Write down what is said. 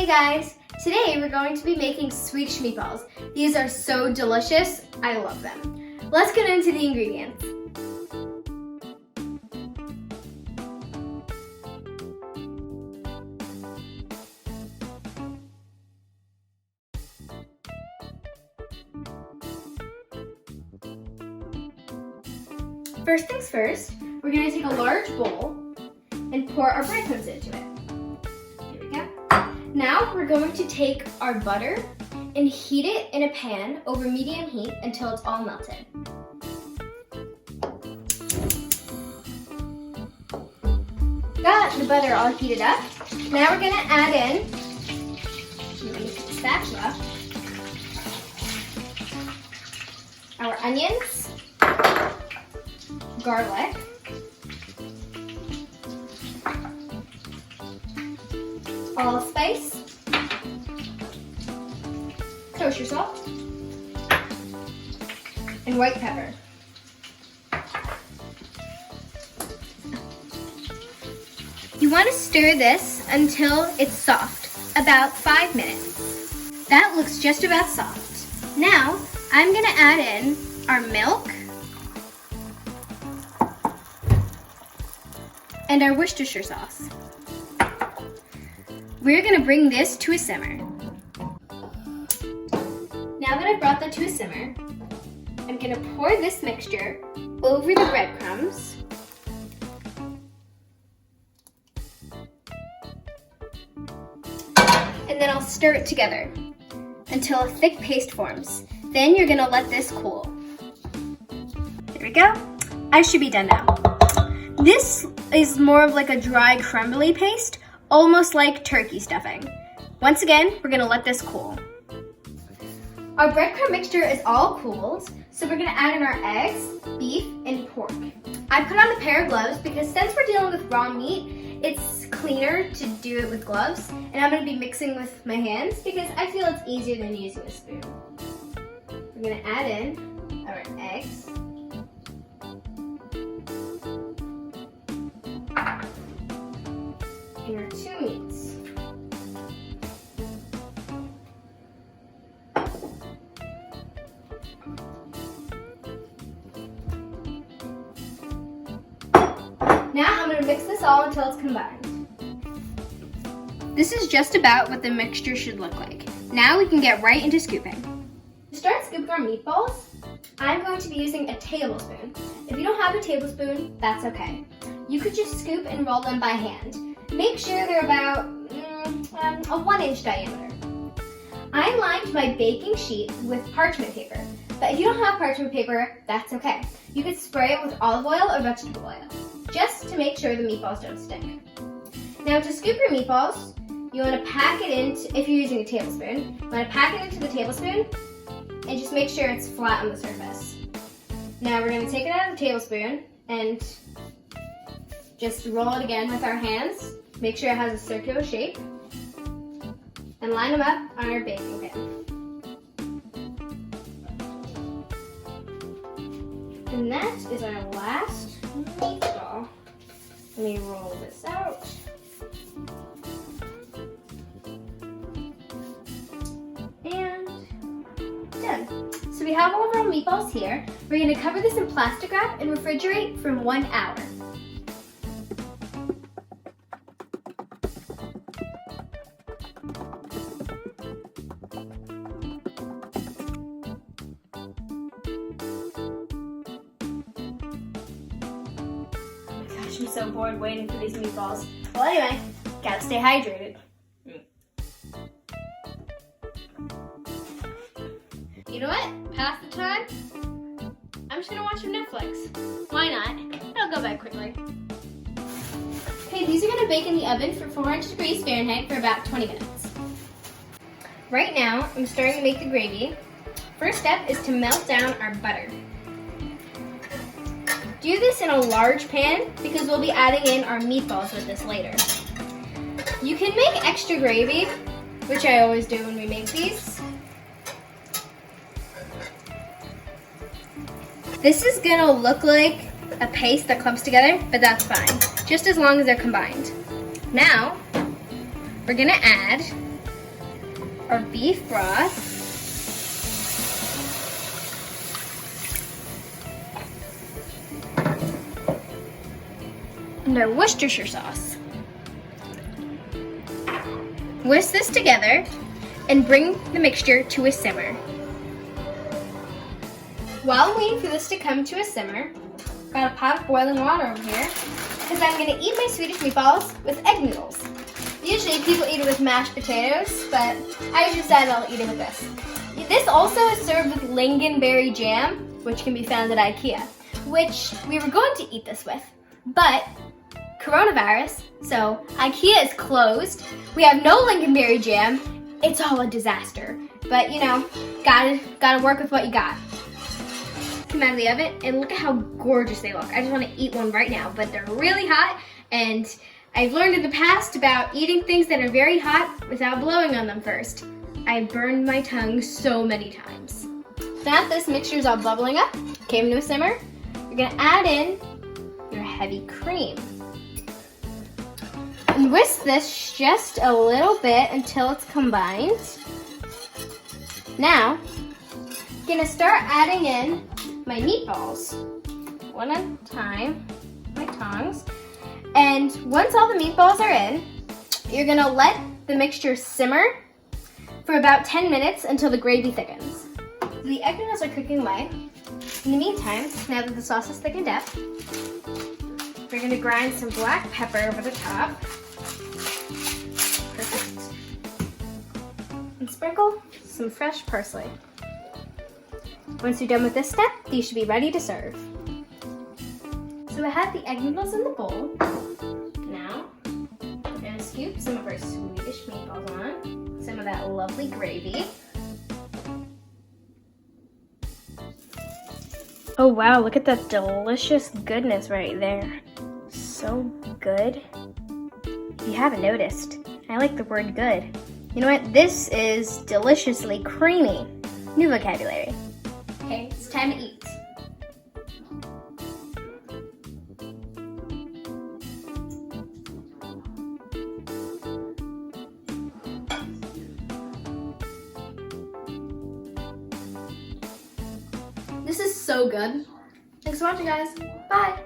Hey guys! Today we're going to be making Swedish meatballs. These are so delicious, I love them. Let's get into the ingredients. First things first, we're going to take a large bowl and pour our breadcrumbs into it. Here we go. Now we're going to take our butter and heat it in a pan over medium heat until it's all melted. Got the butter all heated up. Now we're going to add in, spatula, our onions, garlic, allspice, kosher salt, and white pepper. You want to stir this until it's soft, about 5 minutes. That looks just about soft. Now, I'm going to add in our milk and our Worcestershire sauce. We're going to bring this to a simmer. Now that I've brought that to a simmer, I'm going to pour this mixture over the breadcrumbs. And then I'll stir it together until a thick paste forms. Then you're going to let this cool. There we go. I should be done now. This is more of like a dry, crumbly paste, almost like turkey stuffing. Once again, we're gonna let this cool. Our breadcrumb mixture is all cooled, so we're gonna add in our eggs, beef, and pork. I put on a pair of gloves because since we're dealing with raw meat, it's cleaner to do it with gloves, and I'm gonna be mixing with my hands because I feel it's easier than using a spoon. We're gonna add in our eggs, and our 2 meats. Now I'm going to mix this all until it's combined. This is just about what the mixture should look like. Now we can get right into scooping. To start scooping our meatballs, I'm going to be using a tablespoon. If you don't have a tablespoon, that's okay. You could just scoop and roll them by hand. Make sure they're about a 1-inch diameter. I lined my baking sheet with parchment paper, but if you don't have parchment paper, that's okay. You could spray it with olive oil or vegetable oil, just to make sure the meatballs don't stick. Now to scoop your meatballs, you want to pack it into, if you're using a tablespoon, you want to pack it into the tablespoon and just make sure it's flat on the surface. Now we're going to take it out of the tablespoon and just roll it again with our hands. Make sure it has a circular shape. And line them up on our baking pan. And that is our last meatball. Let me roll this out. And done. So we have all of our meatballs here. We're going to cover this in plastic wrap and refrigerate for 1 hour. I'm so bored waiting for these meatballs. Well, anyway, gotta stay hydrated. You know what? Past the time, I'm just gonna watch some Netflix. Why not? It'll go by quickly. Okay, these are gonna bake in the oven for 400 degrees Fahrenheit for about 20 minutes. Right now, I'm starting to make the gravy. First step is to melt down our butter. Do this in a large pan because we'll be adding in our meatballs with this later. You can make extra gravy, which I always do when we make these. This is gonna look like a paste that clumps together, but that's fine, just as long as they're combined. Now, we're gonna add our beef broth. And our Worcestershire sauce. Whisk this together and bring the mixture to a simmer. While I'm waiting for this to come to a simmer, got a pot of boiling water over here because I'm going to eat my Swedish meatballs with egg noodles. Usually people eat it with mashed potatoes, but I decided I'll eat it with this. This also is served with Lingonberry jam, which can be found at Ikea, which we were going to eat this with, but coronavirus, so Ikea is closed. We have no Lingonberry jam. It's all a disaster, but you know, gotta work with what you got. Come out of the oven and look at how gorgeous they look. I just want to eat one right now, but they're really hot, and I've learned in the past about eating things that are very hot without blowing on them first. I burned my tongue so many times. Now that this mixture is all bubbling up, came to a simmer, you're gonna add in your heavy cream. And whisk this just a little bit until it's combined. Now, I'm gonna start adding in my meatballs, one at a time, my tongs. And once all the meatballs are in, you're gonna let the mixture simmer for about 10 minutes until the gravy thickens. The egg noodles are cooking away. In the meantime, now that the sauce is thickened up, we're gonna grind some black pepper over the top. Perfect. And sprinkle some fresh parsley. Once you're done with this step, these should be ready to serve. So I have the egg noodles in the bowl. Now, we're gonna scoop some of our Swedish meatballs on, some of that lovely gravy. Oh wow, look at that delicious goodness right there. So good. If you haven't noticed, I like the word good. You know what? This is deliciously creamy. New vocabulary. Okay, it's time to eat. This is so good. Thanks for watching, guys. Bye.